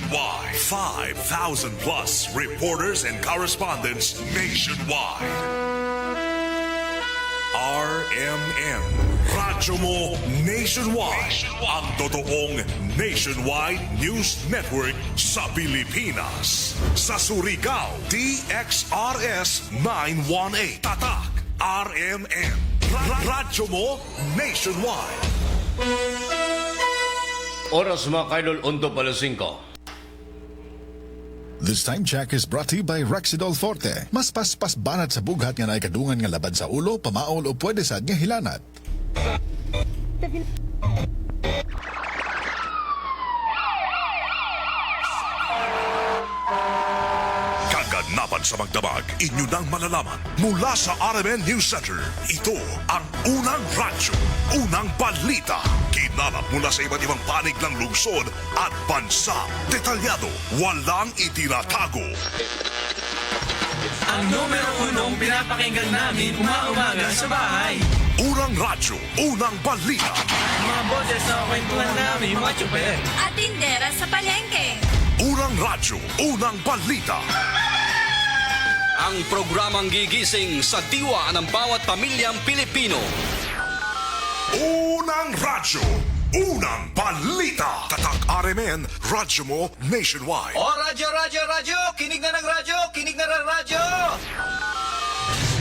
nationwide. 5,000 plus reporters and correspondents nationwide. RMN, Radyo Mo Nationwide. Ang totoong nationwide news network sa Pilipinas. Sa Surigao, DXRS 918. Tatak, RMN. Radyo Mo Nationwide. Oras mga kaidol, 1:05. This time check is brought to you by Rexidol Forte. Mas paspas banat sa bughat nga naikadungan nga laban sa ulo, pamaol o pwede sad nga hilanat. Kaganapan sa magdamag, inyo nang malalaman mula sa RMN News Center. Ito ang unang radyo, unang balita. Kinalap mula sa iba't ibang panig ng lungsod at bansa. Detalyado, walang itinatago. Ang numero unong pinapakinggan namin umaga sa bahay. Unang radyo, unang balita. Mga boses na kwentuhan namin, mga tsuper. At tindera sa palengke. Unang radyo, unang balita. Ang programang gigising sa diwa ng bawat pamilyang Pilipino. Unang radyo, unang balita. Tatak RMN, radyo mo nationwide. O radyo, kinig na ng radyo, kinig na ng radyo.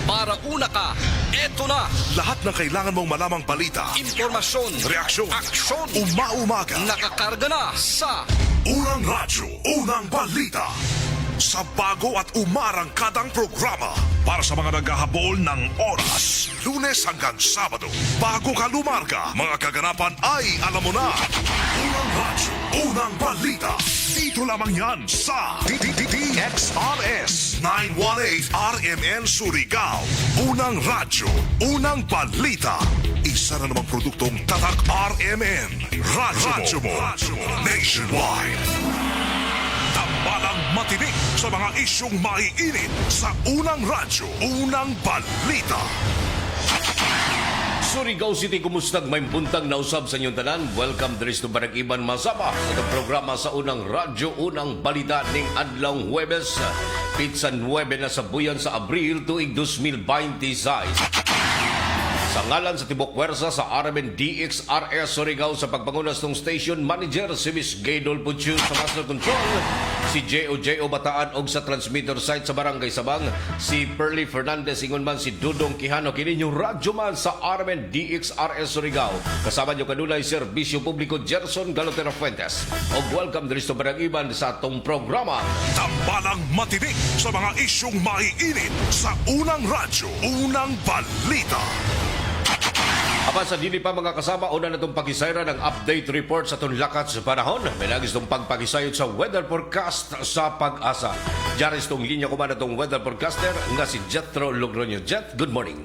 Para una ka, eto na. Lahat ng kailangan mong malamang balita, Impormasyon, reaksyon, aksyon, umaumaga. nakakarga na sa Unang radyo, unang balita. Sa bago at umarangkadang programa para sa mga naghahabol ng oras. Lunes hanggang Sabado. Bago ka lumarga, mga kaganapan ay alam mo na. Unang radyo, unang balita. Dito lamang yan sa DXRS 918 RMN Surigao. Unang radyo, unang balita. Isa na namang produktong Tatak RMN. Radyo mo. Nationwide. Tambalang matinik sa mga isyong maiinit sa unang radyo, unang balita. Surigao City, kumustag may buntag na usab sa inyong tanan. Welcome dres to Barang Iban Masaba sa itong programa sa unang radyo, unang balita ning adlawng Huwebes, Pizza 9 na sa buyan sa Abril tuig 2026. Sa ngalan sa Tibok Wersa sa RMN DXRS Surigao sa pagpangunas ng station manager si Miss Gaydol Puchu sa master control, si J.O. Bataan og sa transmitter site sa Barangay Sabang, si Perly Fernandez ingon man si Dudong Quijano kini yung radyo man sa RMN DXRS Surigao. Kasama niyo kanulay Serbisyo Publiko Gerson Galotera Fuentes. Og welcome diri sa Barang Iban sa atong programa. Tambalang matinik sa mga isyong maiinit sa unang radyo, unang balita. Apan sa dili pa mga kasama, una na itong pagisayra ng update report sa itong lakat sa panahon. May nagis itong pagpagisayot sa weather forecast sa Pag-asa. Diyaris itong linya ko man itong weather forecaster nga si Jethro Logroño. Jet, good morning.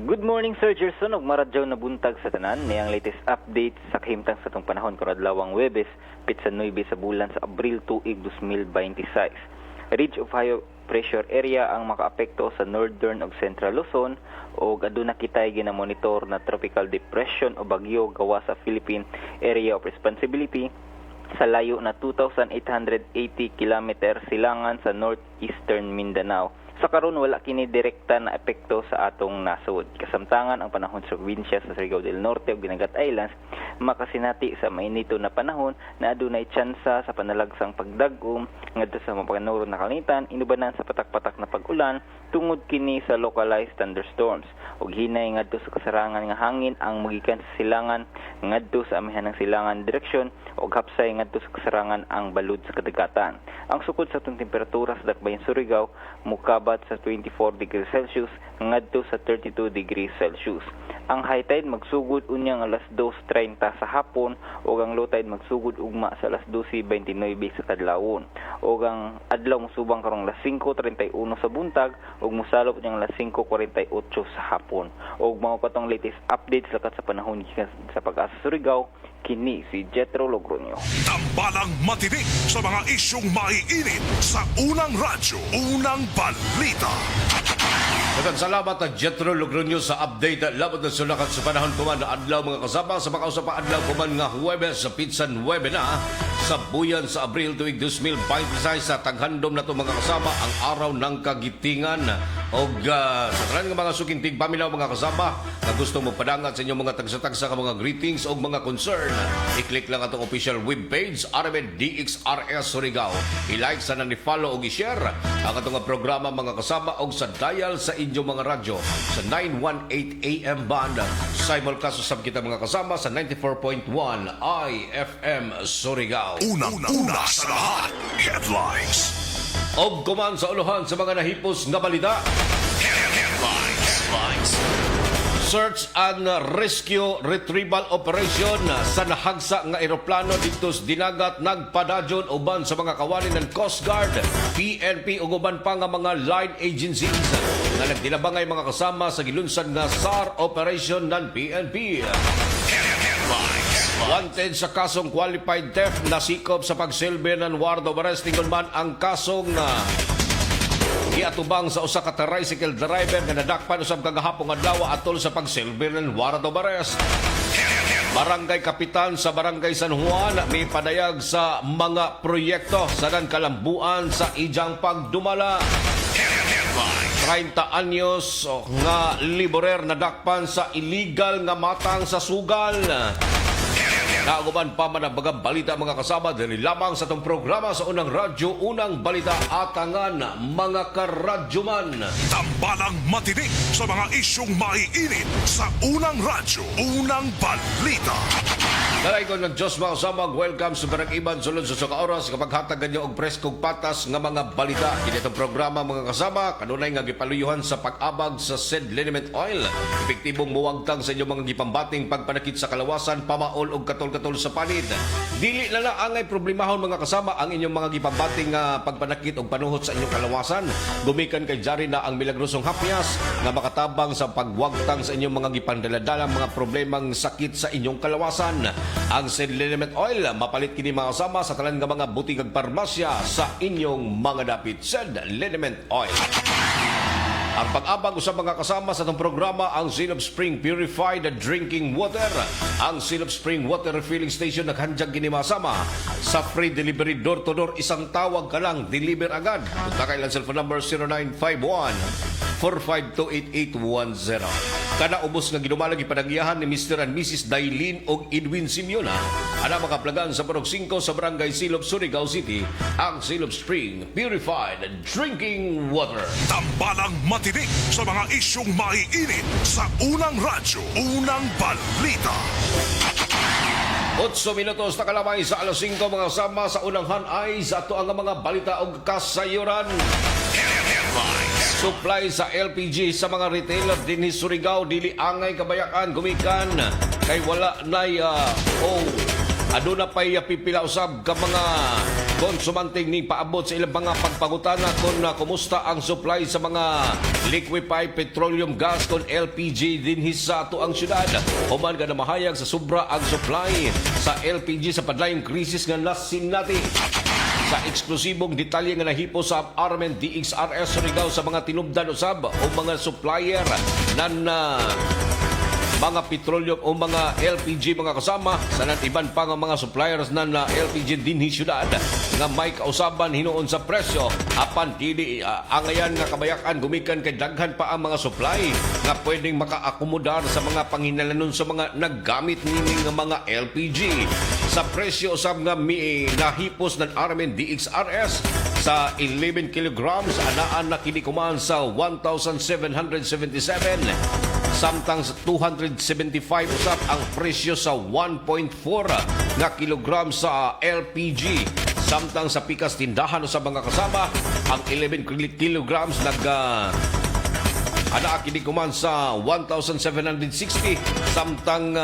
Good morning, Sir Gerson. Og maradyaw na buntag sa tanan. Niyang latest update sa kahimtang sa itong panahon karadlawang Webes, Pizza 9 sa bulan sa Abril 2, 2026. Ridge of high pressure area ang makaapekto sa northern ug central Luzon o aduna kitay ginamonitor na tropical depression o bagyo gawa sa Philippine Area of Responsibility sa layo na 2,880 km silangan sa northeastern Mindanao. Sa karon wala kini direkta na epekto sa atong nasod. Kasamtangan ang panahon sa probinsya sa Surigao del Norte ug Dinagat Islands makasinati sa mainito na panahon na adunay tsansa sa panalagsang pagdagom ngadto sa mapanuro na kalangitan inubanan sa patak-patak na pag-ulan tungod kini sa localized thunderstorms ug hinay ngadto sa kasarangan nga hangin ang magikan sa silangan ngadto sa amihan ng silangan direksyon ug hapsay ngadto sa kasarangan ang balud sa kadagatan. Ang sukod sa atong temperatura sa dakbayan Surigao mukabat sa 24 degrees Celsius ngadto sa 32 degrees Celsius. Ang high tide magsugod unyang alas 2:30 sa hapon ug ang low tide magsugod ugma sa alas 12:29 sa kadlawon. Ug ang adlaw musubang karong alas 5:31 sa buntag ug mosalop unyang alas 5:48 sa hapon. Ug mao katong latest updates lakat sa panahon gikan sa Pag-asa Surigao, kini si Jethro Logroño. Tambalang matinik sa mga isyong maiinit sa unang radyo, unang balita. Daghang salamat at Jethro Logroño sa update labot na sulakat sa panahon kuman na adlaw mga kasama sa makausap pa adlaw kuman nga Huwebes sa Pizza 9 na sa buyan sa Abril tuig 2026 sa taghandom na to mga kasama ang araw ng kagitingan o sa tanan nga mga sukintig pamilaw mga kasama na gusto mo padangat sa inyong mga tagsa-tagsa ka mga greetings o mga concern. I-click lang atong official webpage RMN DXRS Surigao. I-like sa nang i-follow o i-share ang atong programa mga kasama o sa dial sa inyong mga radyo sa 918 AM band. Simulcast usab kita mga kasama sa 94.1 IFM Surigao. Unang-una sa lahat, headlines. Og kuman sa uluhan sa mga nahipos nga balita. Headlines. Search and Rescue Retrieval Operation sa nahagsa nga eroplano dito sa dinagat nagpadadyon uban sa mga kawani ng Coast Guard, PNP ug uban pa nga mga line agencies nga nagdilabangay mga kasama sa gilunsan nga SAR operation ng PNP. Wanted sa kasong qualified theft nasikop sa pagsilbi ng warrant of arrest ingon man ang kasong giatubang sa usa ka tricycle driver nga nadakpan usab kagahapon adlaw atol sa pagsilbi ng warrant of arrest. Barangay Kapitan sa Barangay San Juan may padayag sa mga proyekto sa kalambuan sa ijang pagdumala. 30 anyos nga liborer nadakpan sa illegal nga matang sa sugal. Naaguban pa man ang mga balita mga kasama dili lamang sa itong programa sa Unang Radyo, Unang Balita Atangan mga karadyoman. Tambalang matinik sa mga isyong maiinit sa Unang Radyo, Unang Balita. Dalay ko ng Diyos mga kasama, welcome sa Barang Iban sulod sa oras kapag hatagan niyo og preskong patas nga mga balita. Kini itong programa mga kasama, kanunay nga gipaluyuhan sa pag-abag sa said liniment oil. Epektibong muwagtang sa inyong mga gipambating pagpanakit sa kalawasan, pamaol og katol-katol sa panid. Dili na lang angay problemahon mga kasama ang inyong mga gipambating pagpanakit og panuhot sa inyong kalawasan. Gumikan kay jari na ang milagrosong hapyas nga makatabang sa pagwagtang sa inyong mga gipandaladalang mga problemang sakit sa inyong kalawasan. Ang said liniment oil mapalit kini mga kasama sa tanan nga mga butig ag parmasya sa inyong mga dapit. Said liniment oil. Ang pag-abang usab mga kasama sa itong programa ang Silop Spring Purified Drinking Water. Ang Silop Spring Water Refilling Station naghandyag kini mga kasama sa free delivery door-to-door. Isang tawag ka lang, deliver agad. Punta kayo lang cellphone number 0951 4528810. Kana ubos nga ginumalag ipadagyahan ni Mr. and Mrs. Dailin og Edwin Simeona ana makaplagan sa Barog 5 sa Barangay Silop, Surigao City ang Silop Spring Purified Drinking Water. Tambalang matinik sa mga isyong maiinit sa Unang Radyo, Unang Balita. 8 minutos na kalamay sa alas 5 mga sama sa unanghan ay sa ato ang mga balita o kasayuran. Supply sa LPG sa mga retailer din ni Surigao dili angay kabayakan gumikan kay wala nay aduna pay pipila usab ka mga konsumanting ni paabot sa ilang mga pagpangutana kung kumusta ang supply sa mga liquefied petroleum gas kon LPG dinhi sa ato ang syudad. Human ka na mahayag sa sobra ang supply sa LPG sa padlayong krisis nga nasinati. Sa eksklusibong detalye nga nahipo sa RMN DXRS Surigao sa mga tinubdan usab o mga supplier nan mga petroleum o mga LPG mga kasama sa iban pa nga mga suppliers nan LPG dinhi syudad nga may kausaban hinuon sa presyo apan dili angayan nga kabayakan gumikan kay daghan pa ang mga supply nga pwedeng makaakomodar sa mga panginalanon sa mga naggamit nini nga mga LPG. Sa presyo usab nga nahipos ng RMN DXRS sa 11 kilograms anaan na kinikuman sa 1,777 samtang sa 275 usap ang presyo sa 1.4 nga kilogram sa LPG. Samtang sa pikas tindahan sa mga kasama ang 11 kilograms ana kinikuman sa 1,760 samtang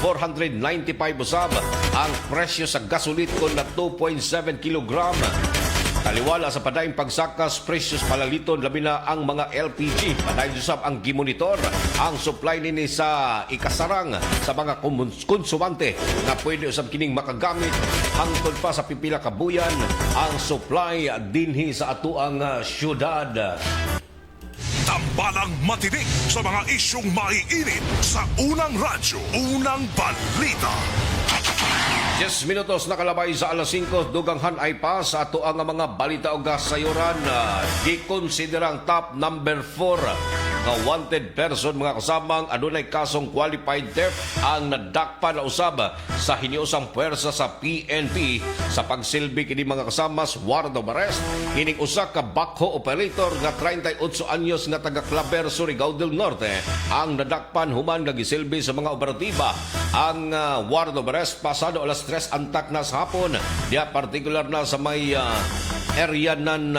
495 usab ang presyo sa gasolit kon na 2.7 kilogram. Taliwala sa padayong pagsakas, presyos palaliton labi na ang mga LPG. Padayon usab ang gimonitor ang supply nini sa ikasarang sa mga konsumante na pwede usab kining makagamit hangtod pa sa pipila ka buyan ang supply dinhi sa atuang syudad. Tambalang matinik sa mga isyong maiinit sa Unang Radyo, Unang Balita. 10 minutos nakalabay sa alas 5, duganghan ay pa sa ato ang mga balita o gasayuran na gikonsiderang top number 4 nga wanted person mga kasamang adunay kasong qualified theft ang nadakpan na usab sa hiniusang puwersa sa PNP sa pagsilbi kini mga kasamas warrant of arrest hining usa ka backhoe operator nga 38 anyos nga taga Claver, Surigao del Norte ang nadakpan human nga gisilbi sa mga operatiba. Ang warrant of arrest pasado alas 3 antak na sa hapon diya partikular na sa may area nan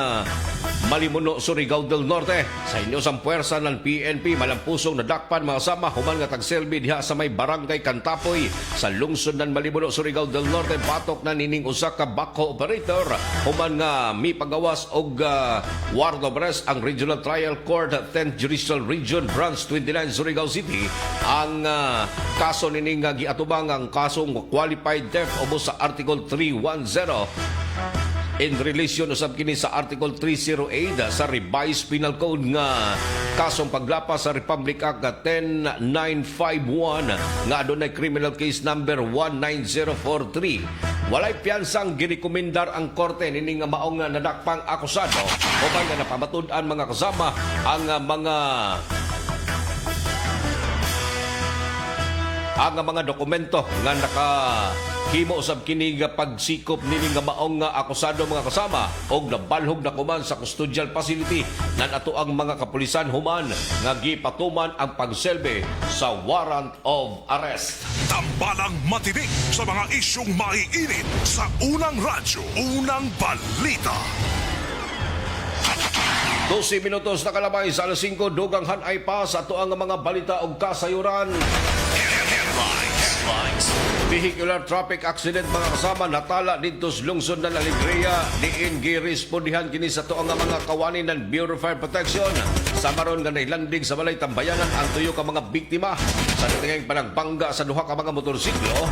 Malimuno, Surigao del Norte. Sa inyosang puwersa ng PNP, malampusong nadakpan mga sama human nga tagselbi diha sa may barangay Kantapoy sa lungsod ng Malimuno, Surigao del Norte. Batok na nining usa ka backhoe operator human nga mipagawas og warrant of arrest ang Regional Trial Court 10th Judicial Region Branch 29 Surigao City. Ang kaso nining giatubang ang kasong qualified theft ubos sa Article 310 in relation usab kini sa Article 308 sa Revised Penal Code nga kasong paglapas sa Republic Act 10951 nga adunay criminal case number 19043. Walay piyansang ginikomendar ang korte nining nga maong nadakpang akusado o nga napamatud-an mga kasama ang mga dokumento nga nakahimo usab kini nga pagsikop nini nga maong nga akusado mga kasama og nabalhog na kuman sa custodial facility nan ato ang mga kapulisan human nga gipatuman ang pagselbe sa warrant of arrest. Tambalang matinik sa mga isyong maiinit sa unang radyo, unang balita. 12 minutos na kalabay sa alas 5, duganghan ay pa sa ato ang mga balita og kasayuran. Vehicular traffic accident mga kasama natala dito sa lungsod ng Alegria. Diin girespondihan kini sa tuang mga kawani ng Bureau of Fire Protection. Sa maron nga nailanding sa balay tambayanan ang tuyo ka mga biktima sa dating panagbangga sa duha ka mga motorsiklo.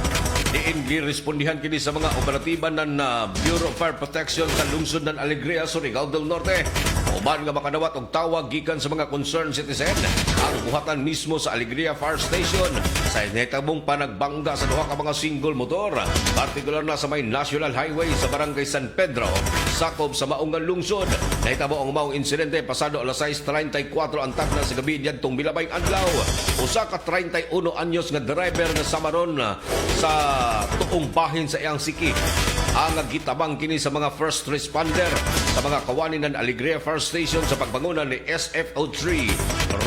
Diin girespondihan kini sa mga operatiba ng Bureau of Fire Protection sa lungsod ng Alegria, Surigao del Norte. Uban nga makadawat og tawag gikan sa mga concerned citizen ang buhatan mismo sa Alegria Fire Station sa nahitabong panagbangga sa duha ka mga single motor, partikular na sa may National Highway sa Barangay San Pedro, sakop sa maong lungsod. Nahitabo ang maong insidente pasado alas 6:34 antak na sa gabi diyadtong Milabayng adlaw. Usa ka 31 anyos nga driver na samaron sa tuong bahin sa iyang siki ang gitabang kini sa mga first responder sa mga kawani ng Alegria Fire Station sa pagbangunan ni SFO3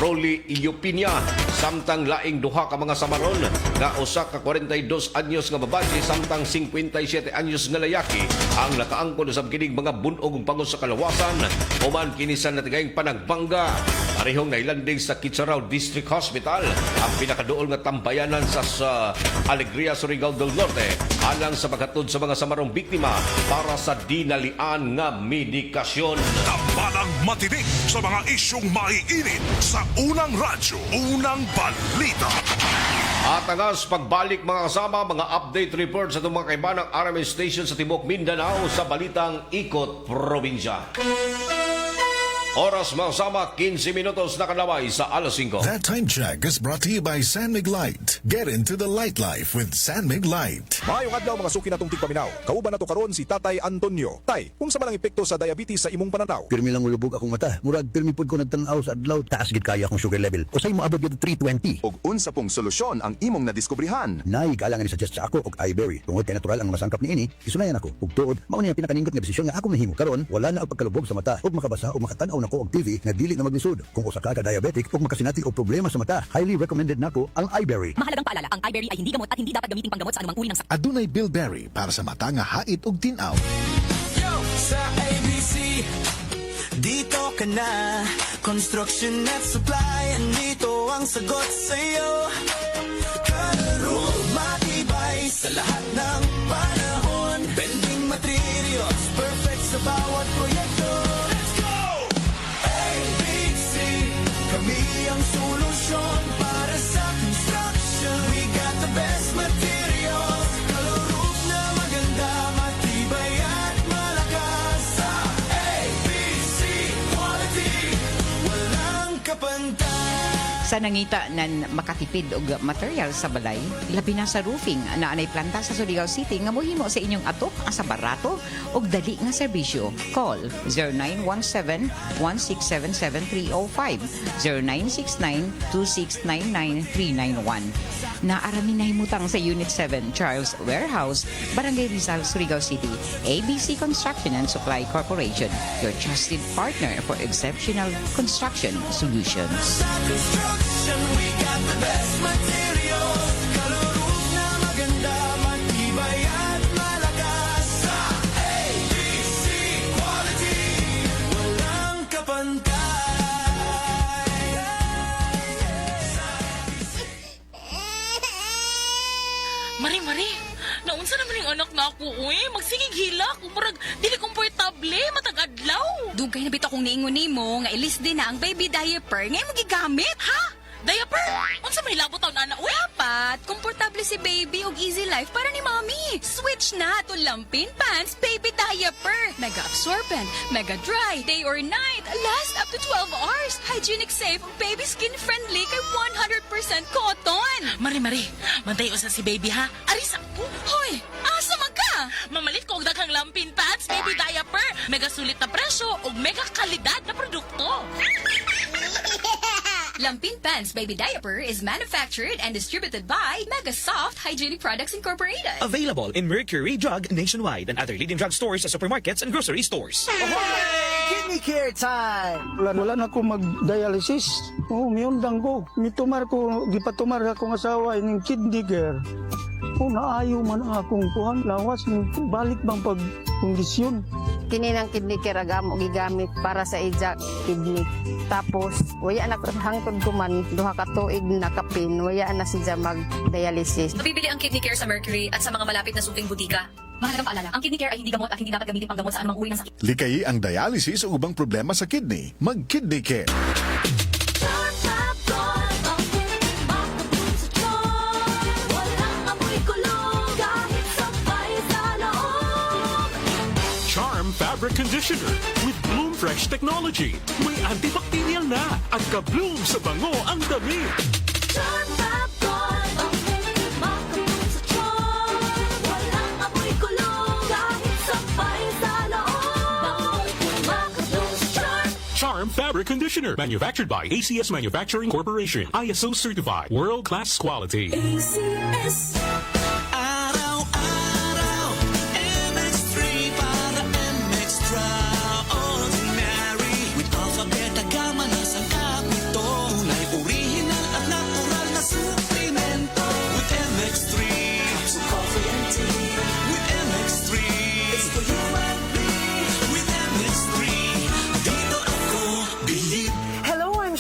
Rolly Illopinia samtang laing duha ka mga samaron nga usa ka 42 anyos nga babae samtang 57 anyos nga layaki ang nakaangkon usab kining mga bunog pangos sa kalawasan human kini sa natigayng panagbangga. Parehong nailanding sa Kitsurao District Hospital ang pinakaduol nga tambayanan sa Alegria, Surigao del Norte alang sa paghatod sa mga samarong biktima para sa dinalian nga medikasyon. Tambalang matinik sa mga isyong maiinit sa unang radyo, unang balita. At angas pagbalik mga kasama, mga update report sa itong mga kaibanang RMS station sa Timok Mindanao sa balitang Ikot Probinsya. Oras mga kasama, 15 minutos na kalaway sa alas 5. That time check is brought to you by San Mig Light. Get into the light life with San Mig Light. Maayong adlaw mga suki natong tigpaminaw. Kauban nato karon si Tatay Antonio. Tay, kung sa malang epekto sa diabetes sa imong pananaw? Pirmi lang ulubog akong mata. Murag pirmi pud ko nagtanaw sa adlaw. Taas gid kaya akong sugar level. Usay mo abot gid 320. Og unsa pong solusyon ang imong nadiskubrihan? Nay galang ni suggest sa ako og iBerry. Tungod kay natural ang masangkap niini, isunayan ako. Ug tuod, mao ni ang pinakaningot nga desisyon nga ako mahimo. Karon wala na og pagkalubog sa mata ug makabasa ug makatan-aw nako og TV nga dili na maglisod. Kung usa ka diabetic ug makasinati og problema sa mata, highly recommended nako ang iBerry. Mahalagang paalala, ang iBerry ay hindi gamot at hindi dapat gamitin panggamot sa anumang uri ng sakit. Adunay Bilberry para sa mata nga hait ug tinaw. Yo! Sa ABC, dito ka na. Construction at supply, andito ang sagot sa'yo. Kalaro, matibay sa lahat ng panahon. Bending materials, perfect sa bawat proyekto. Let's go! ABC, kami ang solusyon para sa construction. We got the best materials. Kaloroof na maganda, matibay at malakas. Sa ABC quality, walang kapantay. Sa nangita nan makatipid og material sa balay, labi na sa roofing na anay planta sa Surigao City nga mohimo sa inyong atok asa barato og dali nga serbisyo. Call 0917-1677305, 0969-2699-391. Naarami na himutang sa Unit 7 Charles Warehouse, Barangay Rizal, Surigao City. ABC Construction and Supply Corporation, your trusted partner for exceptional construction solutions. Mari, naunsa naman yung anak na ako, uy. Magsigig hilak, umarag, dili komportable, matagadlaw. Dugay na bitaw kong niingon nimo nga ilis din na ang baby diaper ngay magigamit. Ha? Diaper? Unsa may labot taon ana, uy? Dapat, komportable si baby og easy life para ni mommy. Switch na to Lampin Pants Baby Diaper. Mega absorbent, mega dry, day or night, last up to 12 hours. Hygienic safe, ug baby skin friendly kay 100% cotton. Mari, mantay usa si baby ha. Aris ako. Hoy, asa man ka? Mamalit ko og daghang Lampin Pants Baby Diaper. Mega sulit na presyo ug mega kalidad na produkto. Lampin Pants Baby Diaper is manufactured and distributed by Mega Soft Hygienic Products Incorporated. Available in Mercury Drug nationwide and other leading drug stores, supermarkets, and grocery stores. Kidney care time! Wala na ko mag-dialysis. Miyundang ko. Mitumar ko, gipatumar akong asawa ining kidney care. Naayo man akong kuhan. Lawas, balik bang pagkondisyon. Kini ng kidney care agam gigamit para sa ija kidney. Tapos, waya na hangtod ko man, duha ka tuig nakapin, waya na siya mag-dialysis. Mabibili ang kidney care sa Mercury at sa mga malapit na suking butika. Mahalagang paalala, ang kidney care ay hindi gamot at hindi dapat gamitin pang gamot sa anumang uri ng sakit. Likayi ang dialysis o ubang problema sa kidney. Mag-Kidney Care. Charm Fabric Conditioner with Bloom Fresh Technology. May antibacterial na at ka-bloom sa bango ang damit. Charm Fabric, makabloom sa charm. Walang amoy kulong kahit sabay sa loob. Makabloom sa charm. Charm Fabric Conditioner. Manufactured by ACS Manufacturing Corporation. ISO certified. World-class quality. ACS.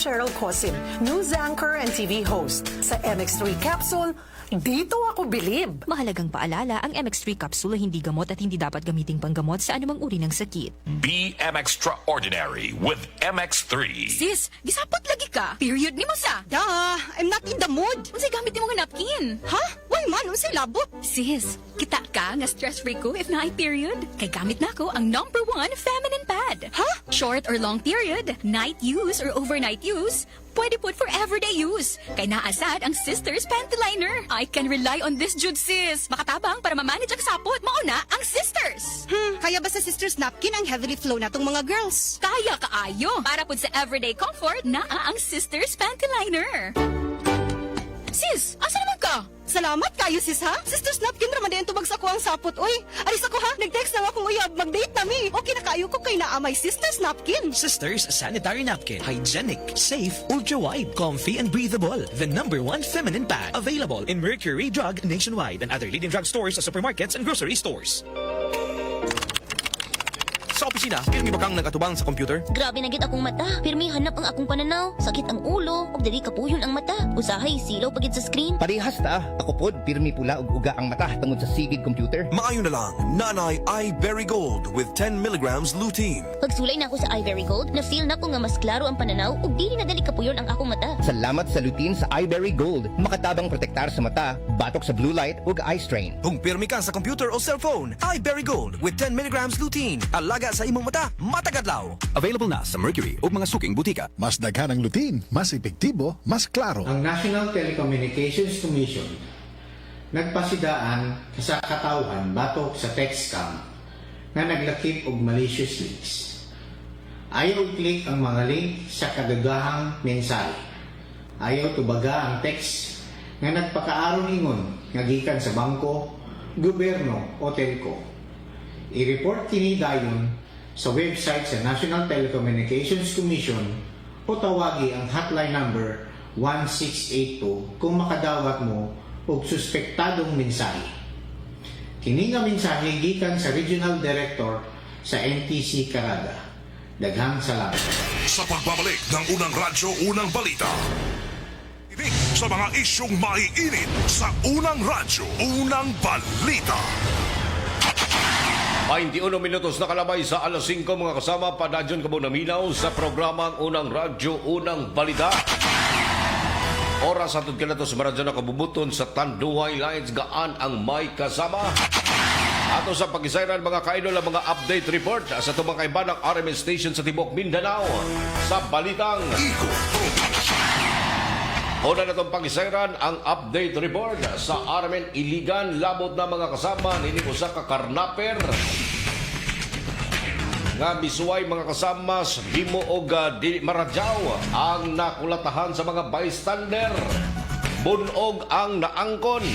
Cheryl Cosim, news anchor and TV host. Sa MX3 Capsule, dito ako bilib. Mahalagang paalala, ang MX3 capsule ay hindi gamot at hindi dapat gamiting panggamot sa anumang uri ng sakit. Be extraordinary with MX3. Sis, gisapot lagi ka. Period ni mo sa. Duh, I'm not in the mood. Unsay gamit nimo nga napkin? Ha? Why man, unsay labot? Sis, kita ka nga stress-free ko if na ay period. Kay gamit na ko ang #1 feminine pad. Ha? Short or long period, night use or overnight use, pwede put for everyday use. Kay naasad ang Sisters Panty Liner. I can rely on this jud, sis. Makatabang para mamanage ang sapot. Mauna ang Sisters. Kaya ba sa Sisters napkin ang heavily flow na tong mga girls? Kaya kaayo. Para pud sa everyday comfort, naa ang Sisters Panty Liner. Sis, asa naman ka? Salamat kayo, sis, ha? Sisters napkin raman din tubag sa ko ang sapot, oy. Aris ako, ha? Nag-text na akong uyab, mag-date na mi. Okay na kayo ko kay naamay Sisters napkin. Sisters Sanitary Napkin. Hygienic, safe, ultra-wide, comfy, and breathable. The #1 feminine pad. Available in Mercury Drug nationwide and other leading drug stores, supermarkets, and grocery stores. Sa opisina, pirmi ba kang nagatubang sa computer? Grabe na gid akong mata. Pirmi hanap ang akong pananaw. Sakit ang ulo, ug dili kapuyon ang mata. Usahay silaw pagid sa screen. Parehas ta. Ako pod pirmi pula ug uga ang mata tungod sa sigid computer. Maayo na lang. Nanay iBerry Gold with 10 milligrams lutein. Pagsulay na ako sa iBerry Gold, na-feel na ko nga mas klaro ang pananaw ug dili na dali kapuyon ang akong mata. Salamat sa lutein sa iBerry Gold. Makatabang protektar sa mata, batok sa blue light ug eye strain. Kung pirmi ka sa computer o cellphone, iBerry Gold with 10 milligrams lutein. Alaga sa imong mata matag adlaw. Available na sa Mercury ug mga suking butika. Mas daghan ang lutin, mas epektibo, mas klaro. Ang National Telecommunications Commission nagpasidaan sa katawhan batok sa text scam nga naglakip og malicious links. Ayaw i-click ang mga link sa kadagahang mensahe. Ayaw tubaga ang text nga nagpakaaron ingon nga gikan sa bangko, gobyerno o telco. I-report kini dayon sa website sa National Telecommunications Commission o tawagi ang hotline number 1682 kung makadawat mo og suspektadong mensahe. Kini nga mensahe gikan sa Regional Director sa NTC Caraga. Daghang salamat. Sa pagbabalik ng Unang Radyo, Unang Balita. Inig sa mga isyong maiinit sa Unang Radyo, Unang Balita. 21 minutos na kalabay sa alas 5 mga kasama, padadyon kamo naminaw sa programang Unang Radyo, Unang Balita. Oras atod kanato sa maradyo na kabubuton sa Tanduay Lines gaan ang may kasama. Ato sa pag-isayran mga kaidol ang mga update report sa tumang kaiba ng RMN Station sa Tibok Mindanao sa Balitang Una na itong pag-isayran ang update report sa RMN Iligan. Labot na mga kasama nini usa ka karnaper nga bisuway mga kasama sa Bimo o di Maradyaw ang nakulatahan sa mga bystander. Bunog ang naangkon.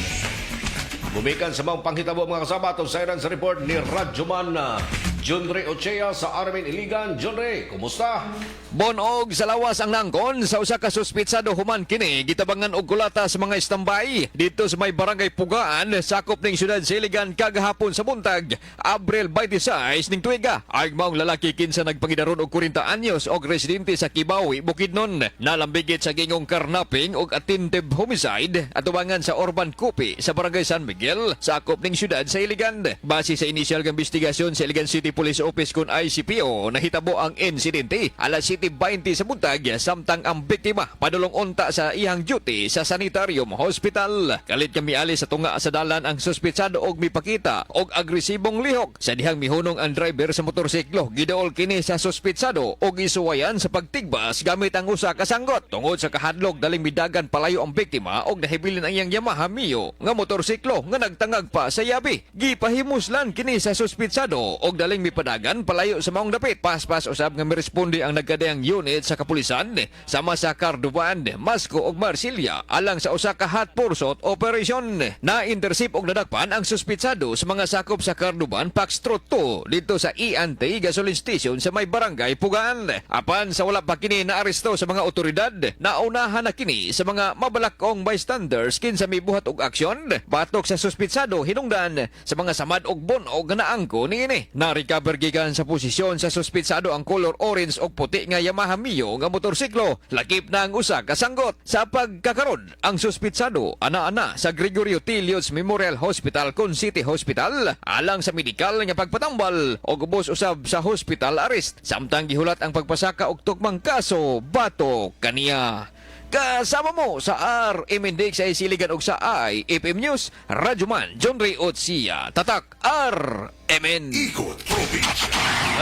Bumikan sa mga panghitabo mga kasama itong sayran sa report ni Radyoman John Ray Ochea sa RMN Iligan. John Ray, kumusta? Bonog sa lawas ang nangkon sa usa ka suspitsado human kini gitabangan og kulata sa mga standby dito sa may barangay Pugaan sakop ning syudad sa Iligan kagahapon sa buntag Abril 26 ning tuiga. Ay maong lalaki kinsa nagpangidaron og 40 anyos og residente sa Kibawi, Bukidnon, nalambigit sa gingong karnaping og attempted homicide atubangan sa Urban Kupi sa barangay San Miguel sakop ning syudad sa Iligan. Base sa inisyal nga investigasyon sa Iligan City Police Office kun ICPO, nahitabo ang insidente alas 7:20 sa buntag samtang ang biktima padulong unta sa iyang duty sa sanitarium hospital. Kalit kami ali sa tunga sa dalan ang suspitsado og mipakita og agresibong lihok sa dihang mihunong ang driver sa motorsiklo. Gidaol kini sa suspitsado og isuwayan sa pagtigbas gamit ang usa ka sanggot. Tungod sa kahadlok daling midagan palayo ang biktima og nahibilin ang iyang Yamaha Mio nga motorsiklo nga nagtangag pa sa yabi. Gipahimuslan kini sa suspitsado og daling mipadagan palayo sa maong dapit. Paspas usab nga miresponde ang nagkadayang unit sa kapulisan sama sa Carduban, Masco ug Marsilia alang sa usa ka hot pursuit operation. Na-intercept og nadakpan ang suspitsado sa mga sakop sa Carduban Foxtrot 2 dito sa E&T Gasoline Station sa may barangay Pugaan. Apan sa wala pa kini naaresto sa mga otoridad, naunahan na kini sa mga mabalakong bystanders kinsa mibuhat og aksyon. Batok sa suspitsado hinungdan sa mga samad og bonog nga naangko niini. Na-recover gikan sa posisyon sa suspitsado ang color orange og puti nga Yamaha Mio nga motorsiklo. Lakip na ang usa ka sanggot. Sa pagkakaron, ang suspitsado ana-ana sa Gregorio T. Liots Memorial Hospital kun City Hospital alang sa medikal nga pagpatambal og ubos usab sa hospital arrest. Samtang gihulat ang pagpasaka og tugmang kaso batok kaniya. Kasama mo sa RMND sa Isiligan og sa IFM News, Radyoman John Ray Otsia, Tatak RMN. Ikot Probinsya.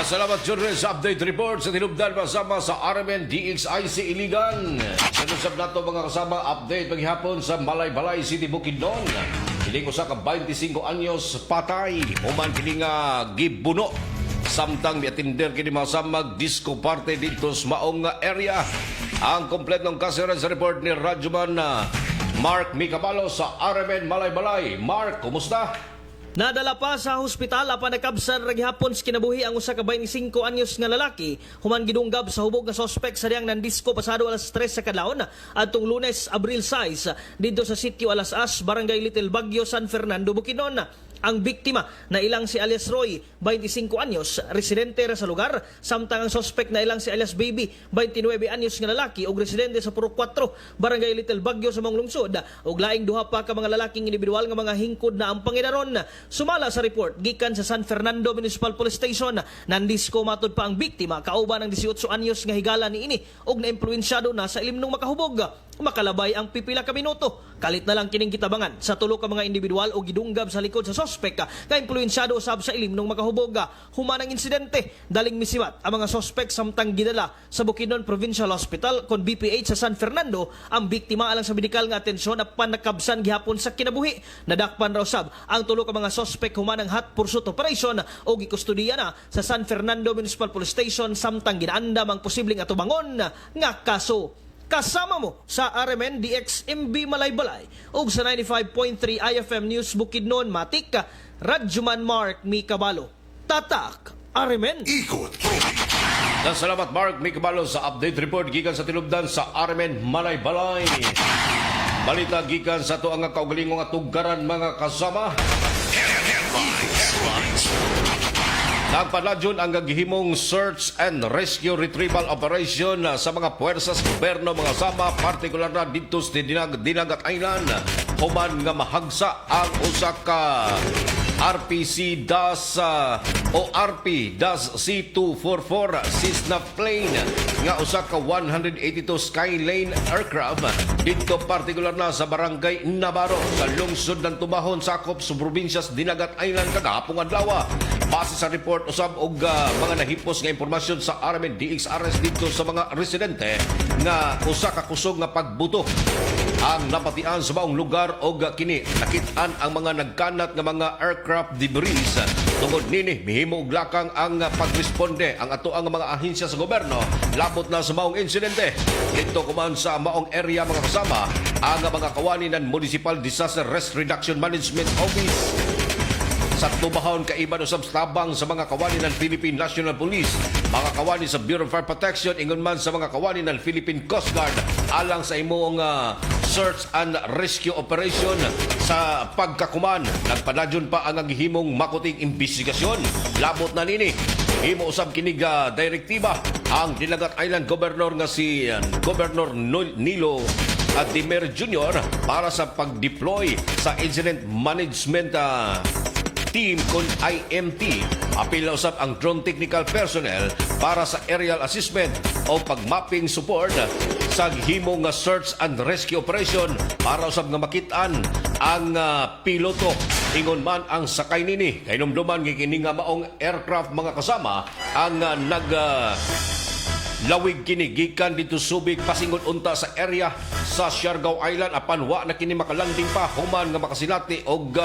Salamat John Ray sa update report sa tinubdan masama sa RMN DXIC Iligan. Sanusab nato mga kasama update paghihapon sa Balay City, Bukidnon. Hiling usa ka 25 anyos patay human kini nga gibuno. Samtang miatinder kini masamag disco party dito sa maong area. Ang kompletong kasiran sa report ni Radyoman Mark Micabalo sa RMN Balay. Mark, kumusta? Nadala pa sa hospital apan nakabsar raghapon sa kinabuhi ang usa ka 25 anyos nga lalaki human gidunggab sa hubog nga suspect sa diyang nandisco pasado alas 3 sa kadlawon adtong Lunes Abril 6 didto sa sitio Alas-As, Barangay Little Baguio, San Fernando, Bukidnon. Ang biktima na ilang si alias Roy, 25 anyos, residente sa lugar, samtang ang suspect na ilang si alias Baby, 29 anyos nga lalaki ug residente sa Purok 4, Barangay Little Baguio sa mong lungsod, ug laing duha pa ka mga lalaking individual nga mga hingkod na ang pangidaron. Sumala sa report gikan sa San Fernando Municipal Police Station, nandisco matud pa ang biktima kauban ng 18 anyos nga higala niini ug naimpluwensyado na sa ilimnong makahubog. makalabay ang pipila ka minuto. Kalit na lang kining gitabangan sa tulo ka mga individual o gidunggab sa likod sa sospek ka impluwensyado usab sa ilim ng makahubog. Human ang insidente, daling misibat ang mga sospek samtang gidala sa Bukidnon Provincial Hospital kon BPH sa San Fernando. Ang biktima alang sa medikal nga atensyon at panakabsan gihapon sa kinabuhi. Nadakpan raw sab ang tulo ka mga sospek human ang hot pursuit operation o gikustudiya na sa San Fernando Municipal Police Station samtang ginaandam ang posibleng atubangon nga kaso. Kasama mo sa RMN DXMB Malaybalay ug sa 95.3 IFM News Bukidnon Matik, Radjuman Mark Mikabalo. Tatak, RMN. Ikot. Salamat Mark Mikabalo sa update report gikan sa tinubdan sa RMN Malaybalay. Balita gikan sa tuang nga kaugalingong nga tuggaran mga kasama. Nagpaladyon ang gagihimong search and rescue retrieval operation sa mga puwersas gobyerno mga sama, partikular na dito sa Dinagat Island. Human nga mahagsa ang usa ka RPC-DAS o RP-DAS C-244 Cessna plane nga usa ka 182 Skylane aircraft dito partikular na sa barangay Navarro sa lungsod ng Tumahon sakop sa probinsyas Dinagat Island kagahapon adlaw. Base sa report usab og mga nahipos nga impormasyon sa RMN DXRS dito sa mga residente nga usa ka kusog nga pagbuto ang napatian sa maong lugar og kini nakit-an ang mga nagkanat nga mga aircraft debris. Tungod nini mihimo og lakang ang pagresponde ang ato ang mga ahensya sa gobyerno labot na sa maong insidente. Dito kuman sa maong area mga kasama ang mga kawani ng Municipal Disaster Risk Reduction Management Office sa Tumahon kaiban usab tabang sa mga kawani ng Philippine National Police, mga kawani sa Bureau of Fire Protection, ingon man sa mga kawani ng Philippine Coast Guard alang sa imong search and rescue operation sa pagkakuman. Nagpanadyon pa ang gihimong makuting investigasyon. Labot na nini himo usab kinig direktiba ang Dinagat Island Governor nga si Governor Nilo at Dimer Jr. para sa pag-deploy sa incident management team kon IMT. Apil na usab ang drone technical personnel para sa aerial assessment o pag-mapping support sa himong nga search and rescue operation para usab nga makitaan ang piloto. Ingon man ang sakay nini. Kainumduman kini nga maong aircraft mga kasama ang lawig kini gikan dito Subic pasingon unta sa area sa Siargao Island apan wa na kini makalanding pa human nga makasilati og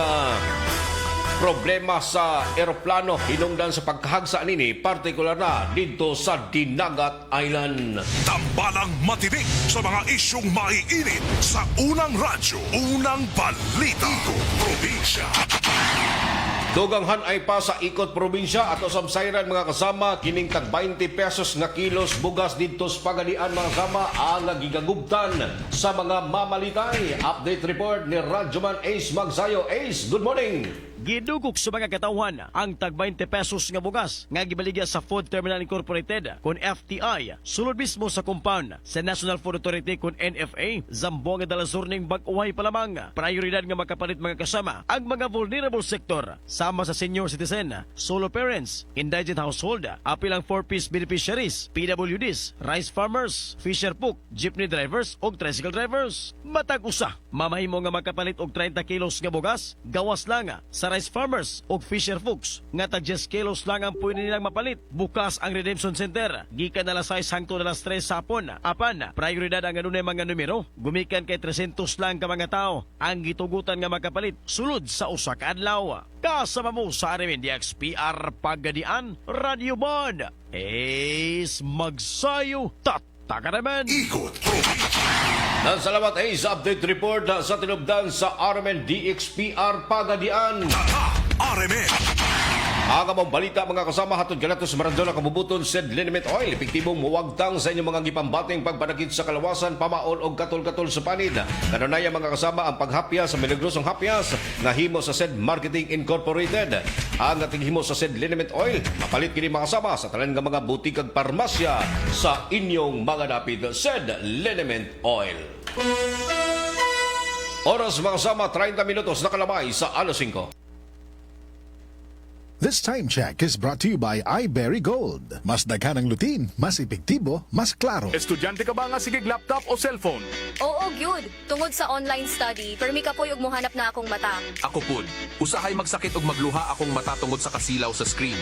problema sa eroplano hinungdan sa pagkahagsa nini partikular na dito sa Dinagat Island. Tambalang matinik sa mga isyong maiinit sa unang radyo, unang balita. Ikot Probinsya. Duganghan ay pa sa Ikot Probinsya at usab sayran mga kasama kining tag 20 pesos nga kilos bugas dito sa Pagadian mga kasama ang gigagubtan sa mga mamalitay. Update report ni Radyoman Ace Magsayo. Ace, good morning! Gidugok sa mga katawan ang tag 20 pesos nga bugas nga gibaligya sa Food Terminal Incorporated kon FTI sulod mismo sa compound sa National Food Authority kon NFA Zamboanga de la Zorning Bag-Uway pa lamang. Prioridad nga makapalit mga kasama ang mga vulnerable sector sama sa senior citizen, solo parents, indigent household, apil ang 4-piece beneficiaries, PWDs, rice farmers, fisher folk, jeepney drivers o tricycle drivers. Matag usa, mamahimo nga makapalit og 30 kilos nga bugas, gawas lang sa rice farmers o fisher folks nga tag 10 kilos lang ang pwede nilang mapalit. Bukas ang Redemption Center gikan na alas 6 hangtod alas 3 sapon. Apan prioridad ang anunay mga numero gumikan kay 300 lang ka mga tao ang gitugutan nga makapalit sulod sa usa ka adlaw. Kasama mo sa RMN DXPR Pagadian Radio Bond Ace Magsayo Taka naman. Ikot Salamat Ace. Update report sa tinubdan sa RMN DXPR Pagadian. RMN. Aga mong balita mga kasama hatod kanatos maradyo na kabubuton said liniment oil. Epektibong muwagtang sa inyong mga gipambating pagpanakit sa kalawasan, pamaol o katol-katol sa panid. Kanunaya mga kasama ang paghapya sa milagrosong hapyas nga himo sa said Marketing Incorporated. Ang ating himo sa said liniment oil, mapalit kini mga kasama sa talan nga mga butikag parmasya sa inyong mga dapit said liniment oil. Oras mga kasama 30 minutos na kalamay sa alas 5. This time check is brought to you by iBerry Gold. Mas daghan ang lutin, mas epektibo, mas klaro. Estudyante ka ba nga sigig laptop o cellphone? Oo, gyud. Tungod sa online study, permi ka po'y og mohanap na akong mata. Ako pud, usahay magsakit og magluha akong mata tungod sa kasilaw sa screen.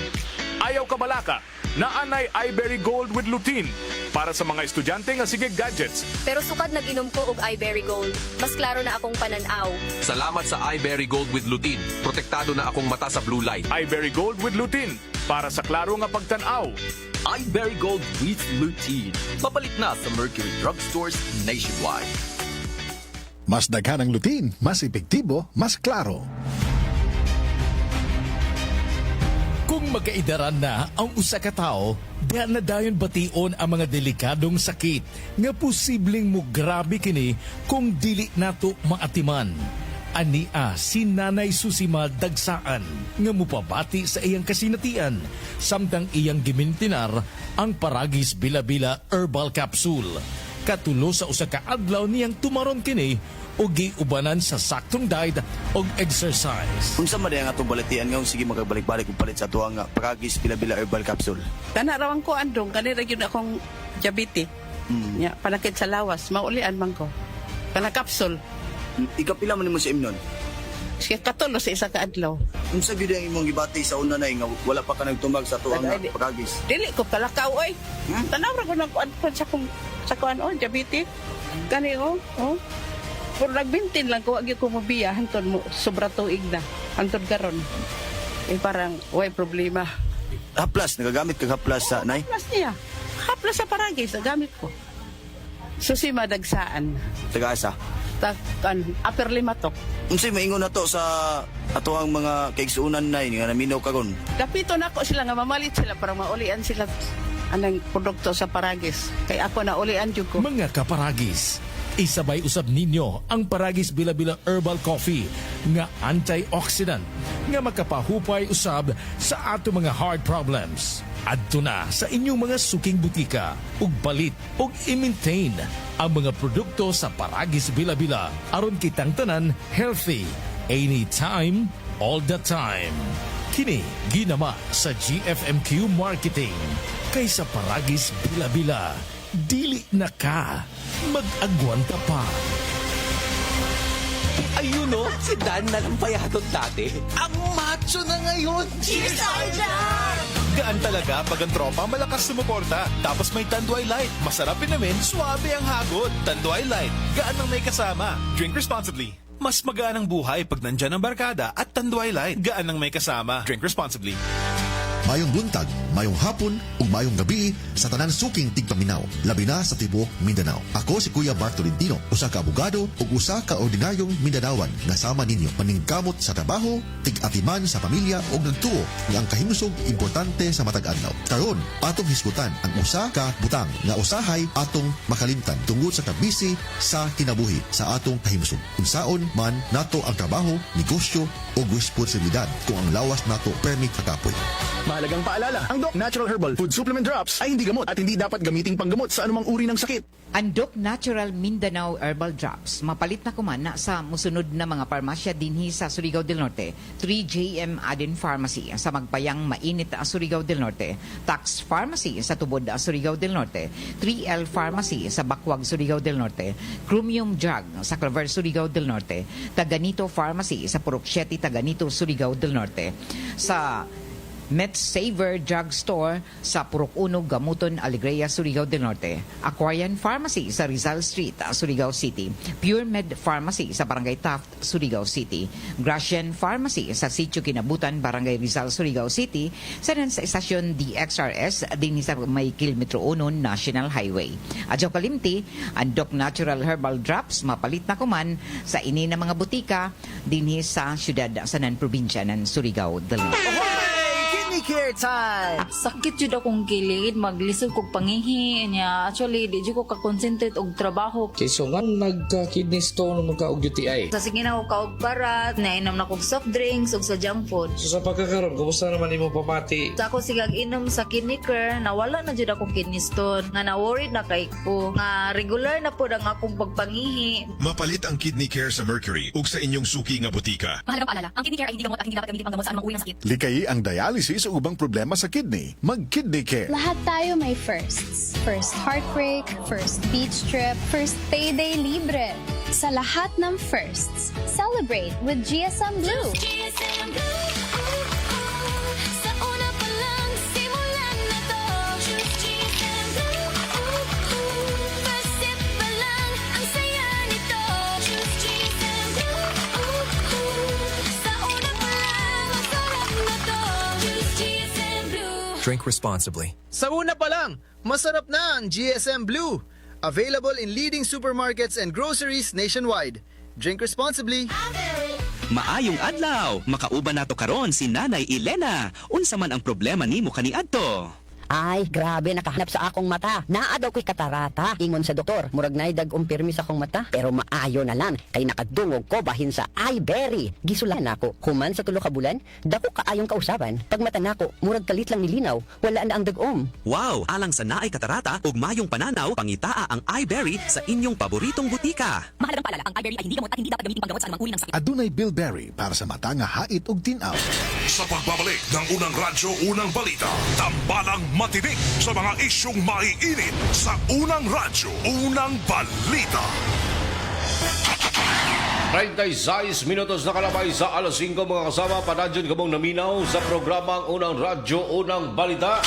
Ayaw ka balaka, naanay iBerry Gold with lutein para sa mga estudyante nga sigig gadgets. Pero sukad nag-inom ko og iBerry Gold. Mas klaro na akong pananaw. Salamat sa iBerry Gold with lutein. Protektado na akong mata sa blue light. iBerry Gold with lutein para sa klaro nga pagtanaw. iBerry Gold with lutein. Papalit na sa Mercury Drugstores nationwide. Mas daghan ang lutin, mas epektibo, mas klaro. Kung magkaidaran na ang usa ka tawo, diha na dayon bation ang mga delikadong sakit nga posibleng mo grabe kini kung dili nato maatiman. Ania si Nanay Susima Dagsaan nga mupabati sa iyang kasinatian samtang iyang gimintinar ang Paragis Bila-Bila Herbal Capsule. Katulo sa usa ka adlaw niyang tumaron kini o giubanan sa saktong diet o exercise. Unsa man ang atong balatian nga sige magabalik-balik og palit sa atuang Paragis Bila-Bila Herbal Capsule. Kana rawan ko andong kanira gyud akong diabetes. Ya, panakit sa lawas, maulian man ko. Kana capsule. Ikapila man nimo sa imnon? Siya katulo sa isa ka adlaw. Unsa gyud ang imong gibati sa una nay nga wala pa ka nagtumag sa atuang Paragis? Dili ko kalakaw oy. Tanaw ra ko nagkuan sa kuan diabetes. Kani oh. Pero nagbintin lang ko, wag ko mabiya, hantod mo, sobra tuig na, hantod karon. Parang, way problema. Haplas, nagagamit kag haplas sa nay? Haplas niya. Haplas sa Paragis, nagamit ko. Susima Dagsaan. Taga-asa? Upper Limatok. Unsay maingon na to sa atuang mga kaigsuunan nay nga naminaw kagon? Kapito na ako sila nga mamalit sila para maulian sila anang produkto sa Paragis. Kaya ako naulian jud ko. Mga kaparagis, isabay usab ninyo ang Paragis Bila-Bila Herbal Coffee nga antioxidant nga makapahupay usab sa ato mga heart problems. Adto na sa inyong mga suking butika ug balit ug i-maintain ang mga produkto sa Paragis Bila-Bila aron kitang tanan healthy anytime, all the time. Kini ginama sa GFMQ Marketing kaysa Paragis Bila-Bila. Dili na ka, mag-agwanta pa. Ayun o, si Dan na lang payatot dati. Ang macho na ngayon. Cheers, Arjan! Gaan talaga pag ang tropa malakas sumuporta. Tapos may Tanduay Light. Masarap namin, suabe ang hagod. Tanduay Light, gaan ang may kasama. Drink responsibly. Mas magaan ang buhay pag nandyan ang barkada at Tanduay Light. Gaan ang may kasama. Drink responsibly. Mayong buntag, mayong hapon, ug mayong gabi sa tanan suking tigpaminaw, labi na sa tibok Mindanao. Ako si Kuya Bart Tolentino, usa ka abogado ug usa ka ordinaryong Mindanawan nga sama ninyo paningkamot sa trabaho, tig-atiman sa pamilya ug nagtuo nga ang kahimsog importante sa matag adlaw. Karon, atong hisgutan ang usa ka butang nga usahay atong makalimtan tungod sa kabisi sa kinabuhi sa atong kahimsog. Unsaon man nato ang trabaho, negosyo ug responsibilidad kung ang lawas nato permi kakapoy. Mahalagang paalala, ang Doc Natural Herbal Food Supplement Drops ay hindi gamot at hindi dapat gamiting panggamot sa anumang uri ng sakit. Ang Doc Natural Mindanao Herbal Drops, mapalit na kumana sa musunod na mga parmasya dinhi sa Surigao del Norte. 3JM Adin Pharmacy sa Magpayang Mainit Surigao del Norte. Tax Pharmacy sa Tubod Surigao del Norte. 3L Pharmacy sa Bakwag Surigao del Norte. Chromium Drug sa Claver Surigao del Norte. Taganito Pharmacy sa Purok 7 Taganito Surigao del Norte. Sa MedSaver Drug Store sa Purok 1, Gamuton, Alegria, Surigao del Norte. Aquarian Pharmacy sa Rizal Street, Surigao City. Pure Med Pharmacy sa Barangay Taft, Surigao City. Gracian Pharmacy sa Sitio Kinabutan, Barangay Rizal, Surigao City. Sa Estasyon DXRS din sa may Kilometro 1 National Highway. Adyo kalimti, ang Doc Natural Herbal Drops mapalit na kuman sa ini na mga butika dinhi sa syudad sa Probinsya ng Surigao del Norte. care time. Sakit jud akong kilid, maglisod kog pangihi niya. Actually, di jud ko ka-concentrate og trabaho. Okay, so nga nagka-kidney stone o magka-og UTI? Sa sige na ko kaog parat, nainom na kog soft drinks ug sa junk food. So sa pagkakaroon, kumusta naman imo pamati? Sa ako sigag inom sa kidney care, nawala na jud akong kidney stone. Nga na-worried na kay ko. Nga regular na po ang akong pagpangihi. Mapalit ang Kidney Care sa Mercury ug sa inyong suki nga butika. Mahalagang paalala, ang kidney care ay hindi gamot at hindi dapat gamitin panggamot sa anumang uri ng sakit. Likayi ang dialysis o ubang problema sa kidney. Mag-Kidney Care. Lahat tayo may firsts. First heartbreak, first beach trip, first payday libre. Sa lahat ng firsts, celebrate with GSM Blue. GSM Blue. Sa una pa lang, simulan na to. Choose GSM Blue. First sip pa lang, ang saya nito. Choose GSM Blue. Sa una pa lang, ang sarap na to. Choose GSM Blue. Drink responsibly. Sa una pa lang, masarap na ang GSM Blue. Available in leading supermarkets and groceries nationwide. Drink responsibly. Maayong adlaw, makauban nato karon si Nanay Elena. Unsa man ang problema nimo kaniadto? Ay, grabe, nakahanap sa akong mata. Naa daw ko'y katarata. Ingon sa doktor, murag na'y dag-umpirmi sa akong mata. Pero maayo na lang, kay nakadungog ko bahin sa iBerry. Gisulan ako, human sa tulo ka bulan, dako kaayong kausaban. Pag mata nako, murag kalit lang nilinaw, wala na ang dag-om. Wow, alang sa naay katarata ug mayong pananaw, pangitaa ang iBerry sa inyong paboritong butika. Mahalagang paalala, ang iBerry ay hindi gamot at hindi dapat gamitin panggamot sa anumang uri ng sakit. Adunay Bilberry para sa mata nga hait ug tinaw. Sa pagbabalik ng unang radyo, unang balita, tambalang matinik sa mga isyong maiinit sa unang radyo, unang balita. 36 minutos na kalabay sa alas 5 mga kasama. Panadyon kamong naminaw sa programang Unang Radyo, Unang Balita.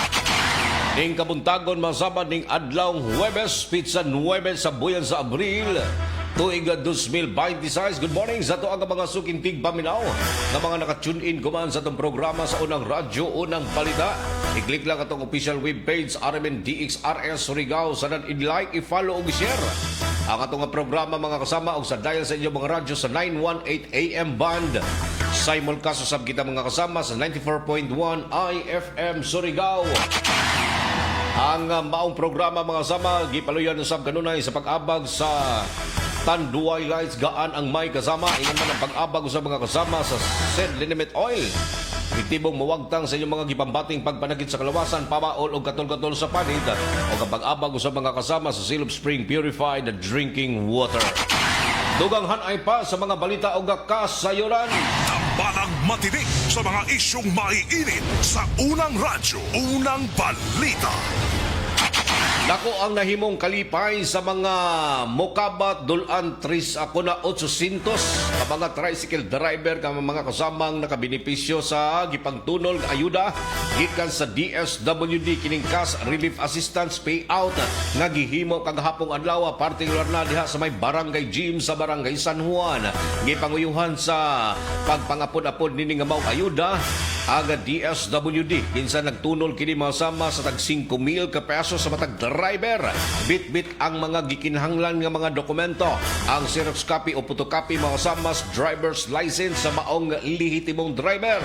Ning kabuntagon masama ning adlaw Huwebes, Pizza 9 sa buyan sa Abril. Tuig 2026. Good morning sa to ang mga sukintig paminaw na mga nakatune in kuman sa itong programa sa Unang Radyo, Unang Balita. I-click lang itong official webpage RMN DXRS Surigao sa i-like, i-follow o i-share ang atong programa mga kasama o sa dial sa inyong mga radyo sa 918 AM band. Simulcast usab kita mga kasama sa 94.1 IFM Surigao. Ang maong programa mga kasama gipaluyan usab kanunay sa pag-abag sa Tanduay Lights, gaan ang may kasama. Ingon man ang pag-abag sa mga kasama sa Sed Liniment Oil. Epektibong mawagtang sa inyong mga gipambating pagpanagit sa kalawasan, pamaol o katol-katol sa panit. O ang pag-abag sa mga kasama sa Silop Spring Purified Drinking Water. Duganghan ay pa sa mga balita o kasayuran. Tambalang matinik sa mga isyong maiinit sa unang radyo, unang balita. Dako ang nahimong kalipay sa mga mokabat dulan tris ako na 800 ka mga tricycle driver ka mga kasamang nakabenepisyo sa gipangtunol ayuda gikan sa DSWD kining cash relief assistance payout nga gihimo kagahapong adlaw partikular na diha sa may barangay gym sa barangay San Juan. Gipanguyuhan sa pagpangapod-apod nini nga mao ayuda aga DSWD kinsa nagtunol kini masama sa tag 5,000 ka peso sa matag driver. Bit-bit ang mga gikinahanglan nga mga dokumento. Ang Xerox copy o photocopy makasama sa driver's license sa maong lehitimong driver.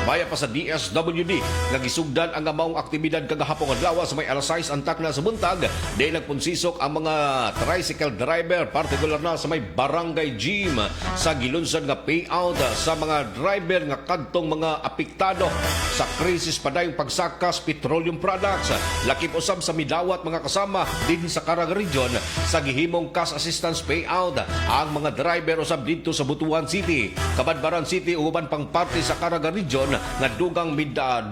Sabaya pa sa DSWD nga gisugdan ang maong aktibidad kagahapong adlaw sa may alas 6 antak na sa buntag. Di nagpunsisok ang mga tricycle driver partikular na sa may barangay gym sa gilunsad nga payout sa mga driver nga kadtong mga apektado sa krisis padayong pagsakas petroleum products. Lakip usab sa midawat mga kasama din sa Caraga Region sa gihimong cash assistance payout ang mga driver usab dito sa Butuan City, Kabadbaran City ug uban pang parte sa Caraga Region nga dugang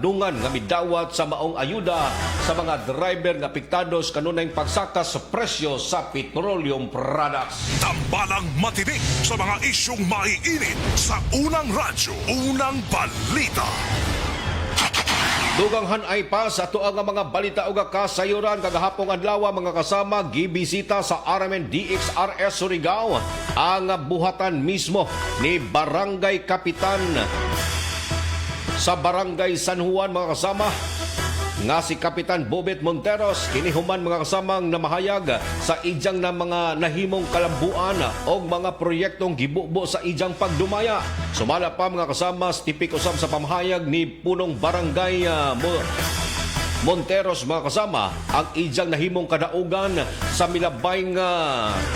dungan nga midawat sa maong ayuda sa mga driver nga apektados kanunay pagsakas sa presyo sa petroleum products. Tambalang matinik sa mga isyong maiinit sa unang radyo, unang balita. Duganghan ay pa sa tuang nga mga balita o kasayuran kagahapong adlaw mga kasama gibisita sa RMN DXRS Surigao ang buhatan mismo ni Barangay Kapitan sa Barangay San Juan mga kasama nga si Kapitan Bobet Monteros kinihuman mga kasamang namahayag sa ijang na mga nahimong kalambuan o mga proyektong gibubo sa ijang pagdumaya. Sumala pa mga kasama tipik usab sa pamahayag ni punong barangay Monteros mga kasama ang ijang nahimong kadaugan sa milabay nga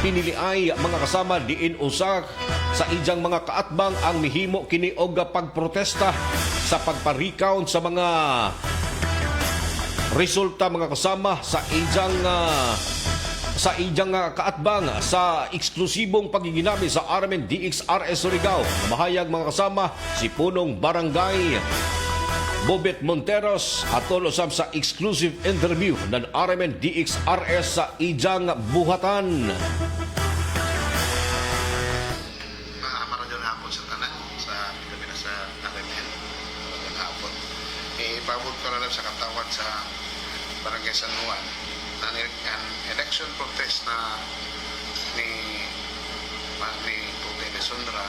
piniliay mga kasama diin usak sa ijang mga kaatbang ang mihimo kini og pagprotesta sa pagpa-recount sa mga resulta mga kasama sa ijang kaatbang sa eksklusibong pagiginami sa RMN DXRS Surigao. Mahayag mga kasama si punong barangay Bobet Monteros atol usab sa exclusive interview ng RMN DXRS sa ijang buhatan. Maradyon hapon sa tanan sa gabi na sa RMN. Maradyon hapon. Ipabot ko na lang sa katawan sa Barangay San Juan na an election protest na ni Puti Lesondra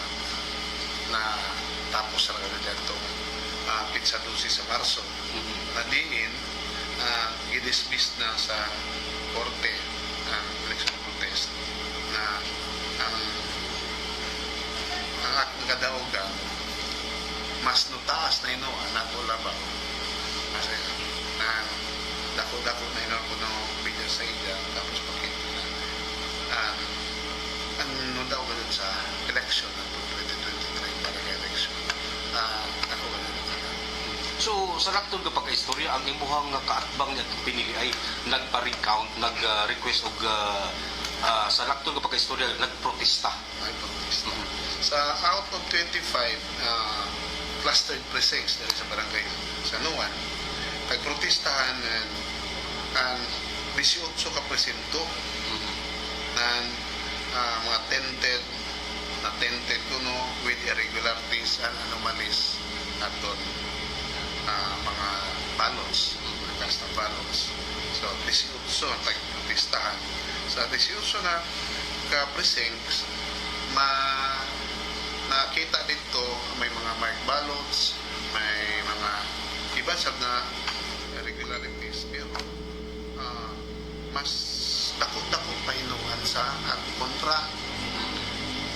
na tapos sa ganito pizza 12 sa Marso na diin i-dismiss na sa korte ang election protest na ang akong kadaugan mas nutaas na inoa na ito labaw kasi dako-dako na inoa ko ng video sa ida tapos pakita na ang daw ganun sa election na 2023 para ka election ako ganun. So, sa laktong kapag istorya, ang imuhang kaatbang niya pinili ay nagpa-recount, nag-request og sa laktong kapag istorya, nagprotesta. Ay, protesta. Sa out of 25 clustered precincts dahil sa barangay San Juan, nagprotestahan ang 18 ka presinto ng mga tented kuno with irregularities and anomalies at doon mga ballots, mga cast ng ballots. So, 18 ang tagprotistahan. Sa 18 na ka-precincts, nakita dito may mga marked ballots, may mga iba sab na irregularities, pero mas dako-dako pahinuan sa kontra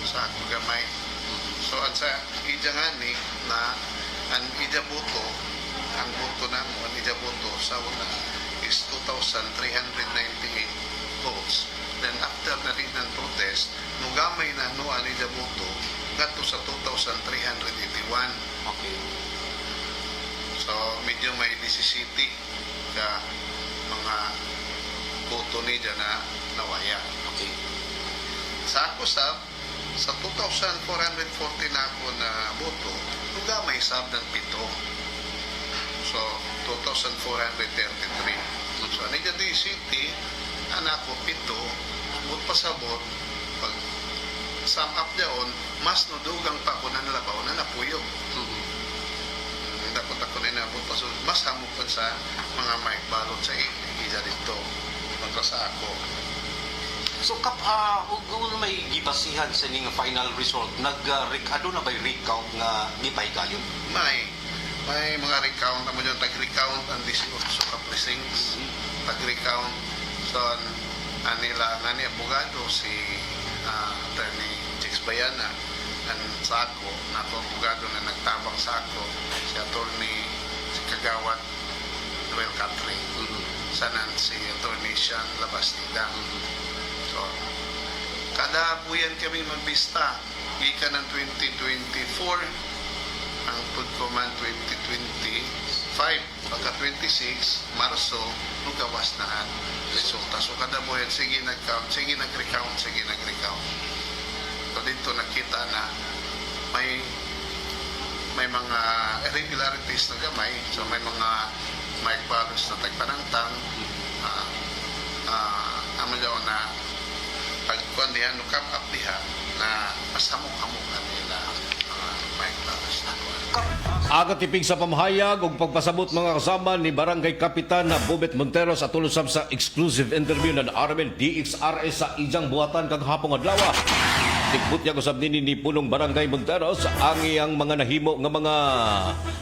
sa gamay. So, at sa ijangani na ang ijabuto, ang boto na mo, ang ijabuto sa una is 2,398 votes. Then after na rin ng protest, nung gamay na no ang ijabuto, gato sa 2,381. Okay. So, medyo may 17 ka mga boto ni dyan na nawaya. Okay. Sa ako sa 2,440 na ako na boto, nung gamay sab ng 7. So, 2,433. So, anigya di city, anak ko 7, but pasabot, pag sum up doon, mas nudugang pa ako na nalabaw na napuyog. Dapat ako na inabot pasabot, mas hamukan sa mga mic balot sa isa dito, kontra sa ako. So, kung may gibasihan sa inyong final result, ano na ba'y recount na gipay kayo? May mga recount na mo dyan, tag-recount ang 18 ka precincts, tag-recount. So, nila, nani abogado, si Attorney Chicks Bayana, ang sako, na ako abogado na nagtabang sako, si Attorney, si Kagawad, Noel Catherine, sanan si Attorney Sean Labastida. So, kada buyan kami magbista, ika ng 2024, ang Food Command 2025, pagka 26, Marso, nugawas na ang resulta. So, kada buwan, sige nag-count, sige nag-recount. So, dito nakita na may mga irregularities na gamay. So, may mga balos na tagpanangtang. Aman daw na pagkuhan diha, nukap up diha, na mas hamok-hamokan nila mic balos na kuhan. Aga tipig sa pamahayag ug pagpasabot mga kasama ni Barangay Kapitan na Bobet Monteros at tulusab sa exclusive interview ng RMN DXRS sa ijang buhatan kag hapong adlaw. Tigbutya ko sab ni Punong Barangay Monteros ang iyang mga nahimo nga mga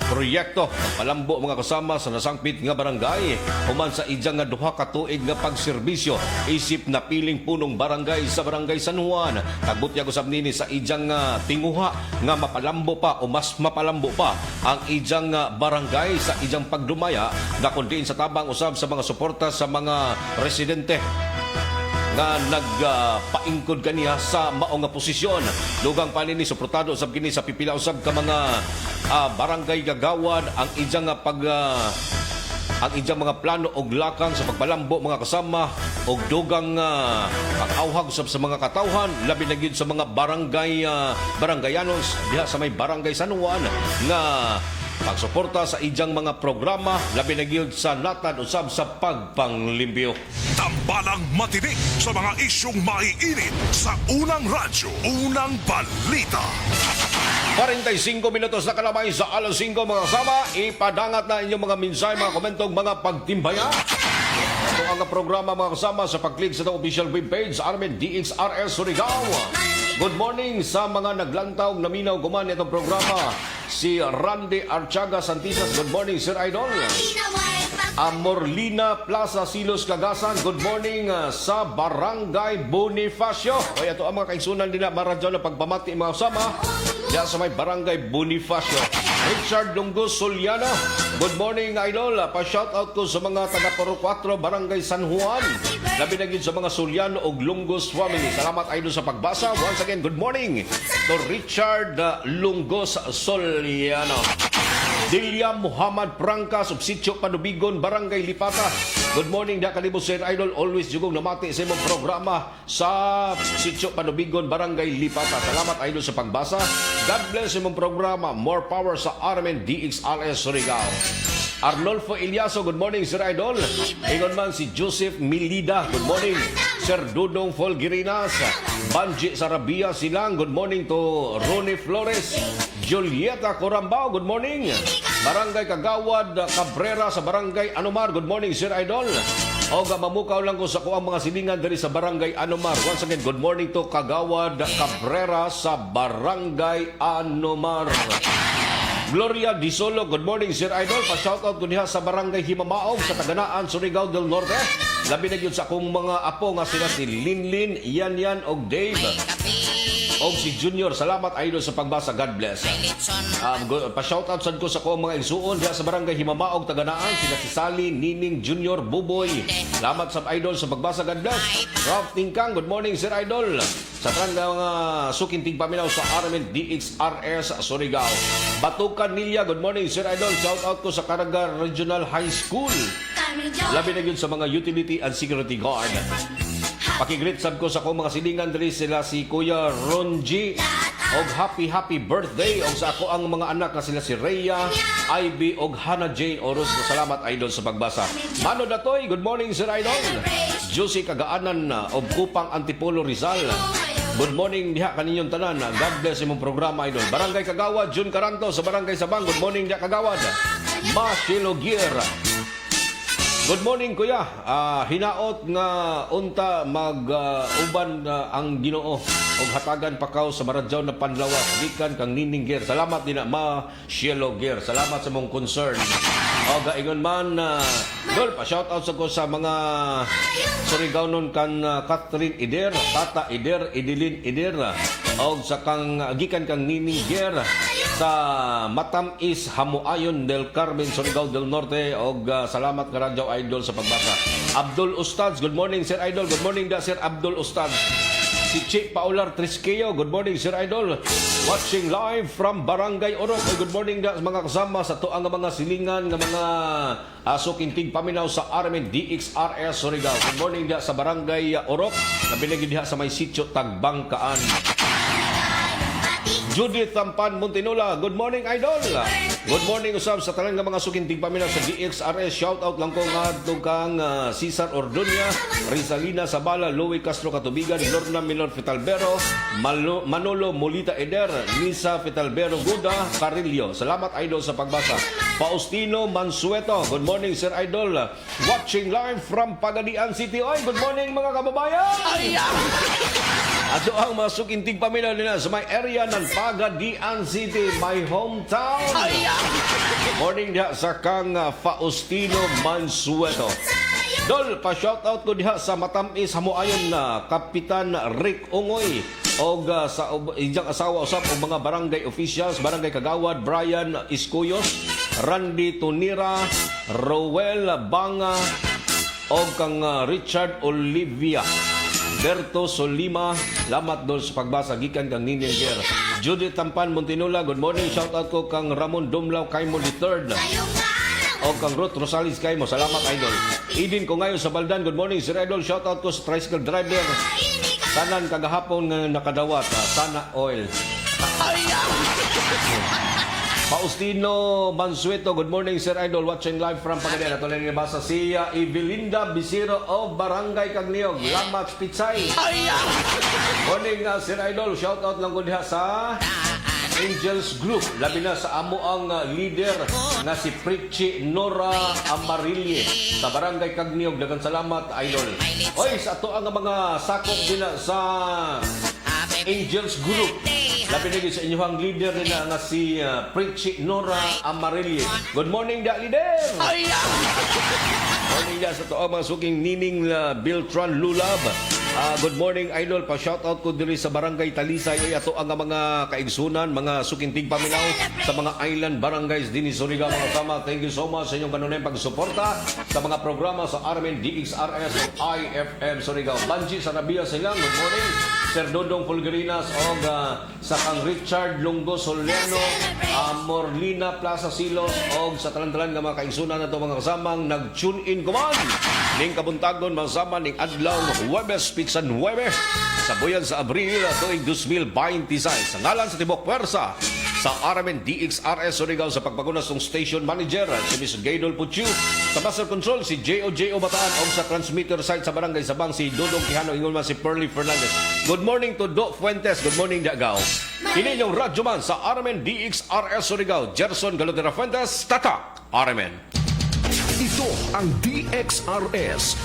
proyekto palambo mga kasama sa nasangpit nga barangay human sa ijang nga duha ka tuig nga pagserbisyo isip na piling punong barangay sa Barangay San Juan. Tagbutya ko sab nini sa ijang tinguha nga mapalambo pa o mas mapalambo pa ang ijang barangay sa ijang pagdumaya nga kundi sa tabang usab sa mga suporta sa mga residente nga nagpaingkod kaniya sa maong nga posisyon. Lugang panini suportado usab kini sa pipila usab ka mga barangay gagawad ang ijang ang ijang mga plano og lakang sa pagpalambo mga kasama og dugang pag-awhag usab sa mga katawhan labi na gyud sa mga barangayanos diha sa may Barangay San Juan nga pagsuporta sa ijang mga programa labi na gyud sa natad usab sa pagpanglimpyo. Tambalang matinik sa mga isyong maiinit sa unang radyo, unang balita. 45 minutos na kalamay sa alas 5 mga kasama. Ipadangat na inyong mga minsay, mga komentong, mga pagtimbaya. Ito ang programa mga kasama sa pag-click sa itong official webpage sa Armin DXRS Surigao. Good morning sa mga naglantaw na minaw guman itong programa. Si Randy Archaga Santisas, good morning Sir Idol. Amorlina Plaza Silos Cagasan, good morning sa Barangay Bonifacio. Kaya ito ang mga kaigsunan nila maradyo na pagpamati mga kasama diya sa may Barangay Bonifacio. Richard Lungos Soliano, good morning Idol. Pa-shoutout ko sa mga taga Paro 4 Barangay San Juan. Labi na sa mga Soliano o Lungos family. Salamat Idol sa pagbasa. Once again, good morning to Richard Lungos Soliano. Delia Muhammad Prangka, Subsitio Panubigon, Barangay Lipata. Good morning, da kalibos Sir Idol. Always jugong namati sa imong programa sa Subsitio Panubigon, Barangay Lipata. Salamat Idol sa pagbasa. God bless imong programa. More power sa Armin DXRS Surigao. Arnolfo Ilyaso, good morning Sir Idol. Ingon man si Joseph Milida, good morning. Sir Dudong Folgirinas, Banji Sarabia Silang, good morning to Ronnie Flores. Julieta Corambao, good morning. Barangay Kagawad Cabrera sa Barangay Anumar, good morning Sir Idol. O mamukaw lang ko sa kuang mga silingan diri sa Barangay Anumar. Once again, good morning to Kagawad Cabrera sa Barangay Anumar. Gloria Disolo, good morning Sir Idol. Pa-shoutout ko niya sa Barangay Himamaog sa Taganaan, Surigao del Norte. Labi na yun sa akong mga apo nga sila si Linlin, Yan og Dave. Og si Junior, salamat Idol sa pagbasa. God bless. Pa-shoutout sad ko sa akong mga igsuon diha sa Barangay Himamaog, Taganaan, sila si Sally, Nining, Junior, Buboy. Salamat sa Idol sa pagbasa. God bless. Ralph Tingkang, good morning Sir Idol. Sa trangga mga sukinting paminaw sa Armin DXRS Surigao. Batukan Nilya, good morning Sir Idol. Shoutout ko sa Caraga Regional High School. Labi na yun sa mga utility and security guard. Pakigreet sab ko sa akong mga silingan diri sila si Kuya Ronji og happy birthday og sa ako ang mga anak na sila si Rhea, Ivy og Hannah Jane Oros. Salamat Idol sa pagbasa. Mano Datoy, good morning Sir Idol. Josie Kagaanan og Kupang Antipolo Rizal. Good morning diha kaninyong tanan. God bless imong programa Idol. Barangay Kagawad, Jun Caranto sa Barangay Sabang. Good morning diha Kagawad. Mashilo Gier. Good morning kuya. Hinaot nga unta mag-uban ang Ginoo og hatagan pakaw sa maradyaw na panlawas gikan kang Nining Gier. Salamat din ma Shielo Gier. Salamat sa mong concern. O gaingon man dol pa shout out sa ko sa mga Surigao nun kan Catherine Ider, Tata Ider, Idilin Ider og sa kang gikan kang Nining Gier sa Matamis Hamuayon del Carmen, Surigao del Norte og salamat ka Radyo Idol sa pagbasa. Abdul Ustads, good morning Sir Idol. Good morning da Sir Abdul Ustads. Si Chi Paular Trisqueo, good morning Sir Idol. Watching live from Barangay Orok. Good morning da mga kasama sa tuang mga silingan ng mga sukintig paminaw sa Armin DXRS Surigao. Good morning da sa Barangay Orok. Nabiligid diha sa may sitio Tagbangkaan. Judith Tampan Montinola, good morning Idol. Good morning usab sa tanan nga mga sukintig paminaw sa DXRS. Shout out lang ko nga kang Cesar Orduña, Rizalina Sabala, Louie Castro Katubigan, Lorna Minor Fitalbero, Manolo Molita Eder, Nisa Fitalbero Guda, Carillo. Salamat Idol sa pagbasa. Faustino Mansueto, good morning Sir Idol. Watching live from Pagadian City. Oy, good morning mga kababayan. Ato ang masukintig paminaw nila sa may area ng Pagadian City, my hometown. Morning diha sa kang Faustino Mansueto. Dol, pa-shoutout ko diha sa matamis hamuayon na Kapitan Rick Ungoy o sa iyang asawa usap og mga barangay officials, barangay Kagawad, Brian Iscuyos, Randy Tunira, Rowel Banga o kang Richard Olivia. Berto Solima, lamat dol sa pagbasa gikan kang Ninin Ger. Judith Tampan Montinula, good morning. Shout out ko kang Ramon Dumlaw Kaimo III. O kang Ruth Rosales Kaimo, salamat idol. Idin ko ngayon sa Baldan, good morning Sir Idol. Shout out ko sa tricycle driver. Tanan kagahapon nga nakadawat, sana oil. Faustino Mansueto, good morning Sir Idol, watching live from Pagadian. Ito lang nabasa si Evelinda Bisiro of Barangay Cagniog, Lamat Pitsay. Morning Sir Idol, shout out lang ko diha sa Angels Group, labi na sa amo ang leader nga si Pritchie Nora Amarilye sa Barangay Cagniog. Daghang salamat Idol. Oy, sa ato ang mga sakop din sa Angels Group. Labi na sa inyong leader nila nga si Pritchie Nora Amarilye. Good morning, da leader! Morning da sa to ang mga suking Nining Biltran Lulab. Good morning, Idol. Pa-shoutout ko diri sa Barangay Talisay. Ay, ato ang mga kaigsunan, mga sukintig paminaw sa mga island barangays din ni Surigao, mga kasama. Thank you so much sa inyong kanunay pagsuporta sa mga programa sa RMN DXRS o IFM Surigao. Banji Sarabia silang, good morning. Sir Dodong Fulgarinas o sa kang Richard Lungo Soliano, Morlina Plaza Silos o sa talan-talan nga mga kaigsunan na ito mga kasamang nag-tune in kuman. Ning kabuntagon masama ning adlaw Huwebes Pitsan Huwebes sa buyan sa Abril tuig 2026 sa ngalan sa Tibok Pwersa sa RMN DXRS Surigao sa pagpagunas ng station manager si Ms. Gaydol Puchu, sa master control si J.O.J. Bataan o sa transmitter site sa Barangay Sabang si Dodong Quijano, ingon man si Pearly Fernandez. Good morning to Do Fuentes, good morning Dagaw. Kini yung radyo man sa RMN DXRS Surigao, Gerson Galodera Fuentes, Tatak RMN. Ito ang DXRS